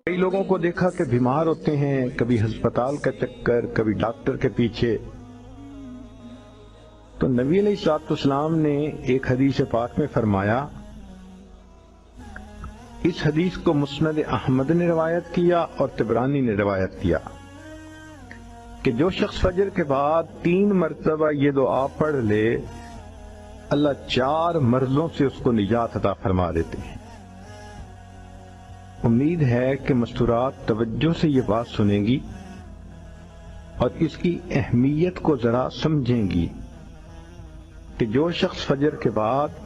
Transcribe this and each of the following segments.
کئی لوگوں کو دیکھا کہ بیمار ہوتے ہیں، کبھی ہسپتال کا چکر، کبھی ڈاکٹر کے پیچھے. تو نبی علیہ الصلوۃ والسلام نے ایک حدیث پاک میں فرمایا، اس حدیث کو مسند احمد نے روایت کیا اور طبرانی نے روایت کیا کہ جو شخص فجر کے بعد 3 مرتبہ یہ دعا پڑھ لے، اللہ 4 مرضوں سے اس کو نجات عطا فرما دیتے ہیں. امید ہے کہ مستورات توجہ سے یہ بات سنیں گی اور اس کی اہمیت کو ذرا سمجھیں گی کہ جو شخص فجر کے بعد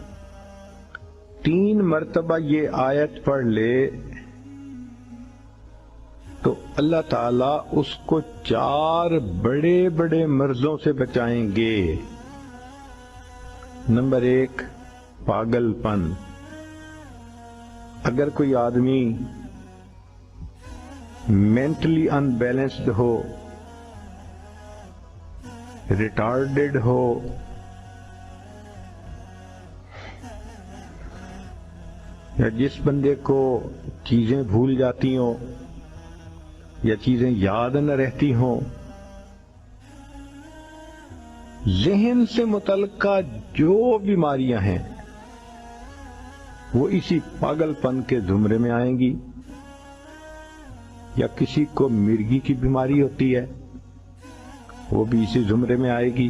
3 مرتبہ یہ آیت پڑھ لے تو اللہ تعالیٰ اس کو 4 بڑے بڑے مرضوں سے بچائیں گے. نمبر 1، پاگل پن. اگر کوئی آدمی مینٹلی ان بیلنسڈ ہو، ریٹارڈڈ ہو، یا جس بندے کو چیزیں بھول جاتی ہوں یا چیزیں یاد نہ رہتی ہوں، ذہن سے متعلقہ جو بیماریاں ہیں وہ اسی پاگل پن کے زمرے میں آئیں گی. یا کسی کو مرگی کی بیماری ہوتی ہے، وہ بھی اسی زمرے میں آئے گی.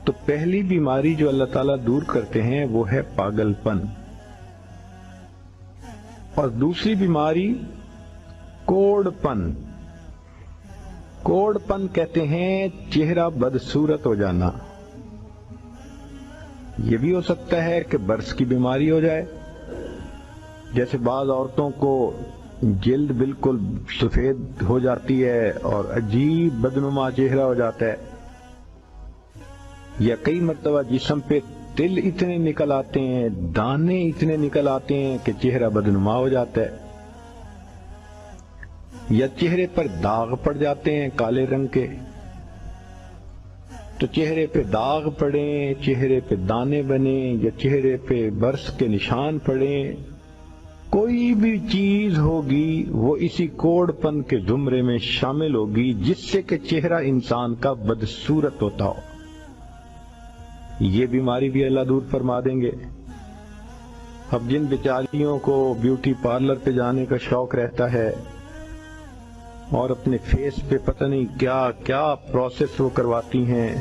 تو پہلی بیماری جو اللہ تعالیٰ دور کرتے ہیں وہ ہے پاگل پن، اور دوسری بیماری کوڑ پن. کوڑ پن کہتے ہیں چہرہ بدصورت ہو جانا. یہ بھی ہو سکتا ہے کہ برس کی بیماری ہو جائے، جیسے بعض عورتوں کو جلد بالکل سفید ہو جاتی ہے اور عجیب بدنما چہرہ ہو جاتا ہے، یا کئی مرتبہ جسم پہ تل اتنے نکل آتے ہیں، دانے اتنے نکل آتے ہیں کہ چہرہ بدنما ہو جاتا ہے، یا چہرے پر داغ پڑ جاتے ہیں کالے رنگ کے. تو چہرے پہ داغ پڑیں، چہرے پہ دانے بنیں، یا چہرے پہ برس کے نشان پڑیں، کوئی بھی چیز ہوگی وہ اسی کوڑ پن کے زمرے میں شامل ہوگی جس سے کہ چہرہ انسان کا بدصورت ہوتا ہو. یہ بیماری بھی اللہ دور فرما دیں گے. اب جن بیچاریوں کو بیوٹی پارلر پہ جانے کا شوق رہتا ہے اور اپنے فیس پہ پتہ نہیں کیا کیا پروسیس وہ کرواتی ہیں،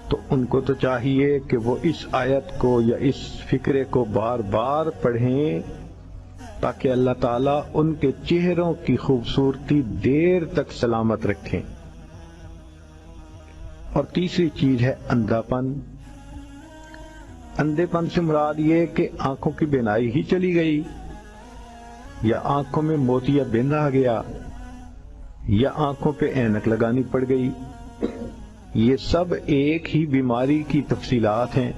تو ان کو تو چاہیے کہ وہ اس آیت کو یا اس فکرے کو بار بار پڑھیں تاکہ اللہ تعالیٰ ان کے چہروں کی خوبصورتی دیر تک سلامت رکھیں. اور تیسری چیز ہے اندھا پن. اندھے پن سے مراد یہ کہ آنکھوں کی بینائی ہی چلی گئی، یا آنکھوں میں موتیا بند آ گیا، یا آنکھوں پہ اینک لگانی پڑ گئی. یہ سب ایک ہی بیماری کی تفصیلات ہیں.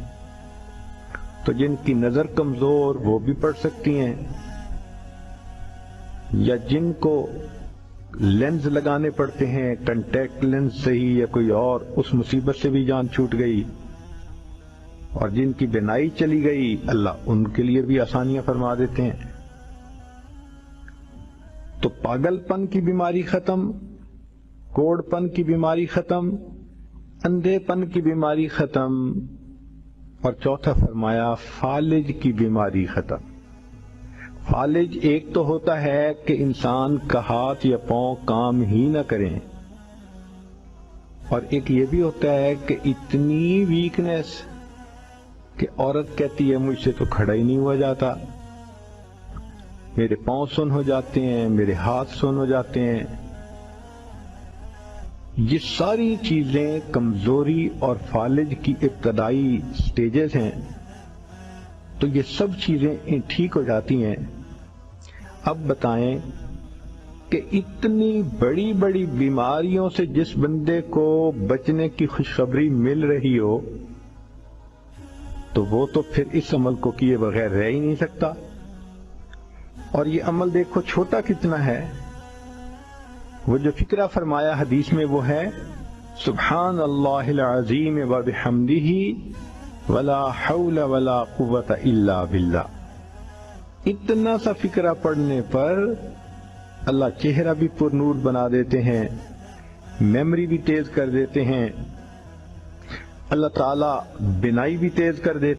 تو جن کی نظر کمزور وہ بھی پڑھ سکتی ہیں، یا جن کو لینز لگانے پڑتے ہیں، کنٹیکٹ لینز سے ہی یا کوئی اور، اس مصیبت سے بھی جان چھوٹ گئی. اور جن کی بینائی چلی گئی اللہ ان کے لیے بھی آسانیاں فرما دیتے ہیں. تو پاگل پن کی بیماری ختم، کوڑ پن کی بیماری ختم، اندھے پن کی بیماری ختم، اور چوتھا فرمایا فالج کی بیماری ختم. فالج ایک تو ہوتا ہے کہ انسان کا ہاتھ یا پاؤں کام ہی نہ کریں، اور ایک یہ بھی ہوتا ہے کہ اتنی ویکنس کہ عورت کہتی ہے مجھ سے تو کھڑا ہی نہیں ہوا جاتا، میرے پاؤں سن ہو جاتے ہیں، میرے ہاتھ سن ہو جاتے ہیں. یہ ساری چیزیں کمزوری اور فالج کی ابتدائی سٹیجز ہیں. تو یہ سب چیزیں ٹھیک ہو جاتی ہیں. اب بتائیں کہ اتنی بڑی بڑی بیماریوں سے جس بندے کو بچنے کی خوشخبری مل رہی ہو تو وہ تو پھر اس عمل کو کیے بغیر رہ ہی نہیں سکتا. اور یہ عمل دیکھو چھوٹا کتنا ہے. وہ جو فکرہ فرمایا حدیث میں وہ ہے سبحان اللہ العظیم وبحمدہ ولا حول ولا قوة الا باللہ. اتنا سا فقرہ پڑھنے پر اللہ چہرہ بھی پر نور بنا دیتے ہیں، میموری بھی تیز کر دیتے ہیں، اللہ تعالیٰ بینائی بھی تیز کر دیتے ہیں۔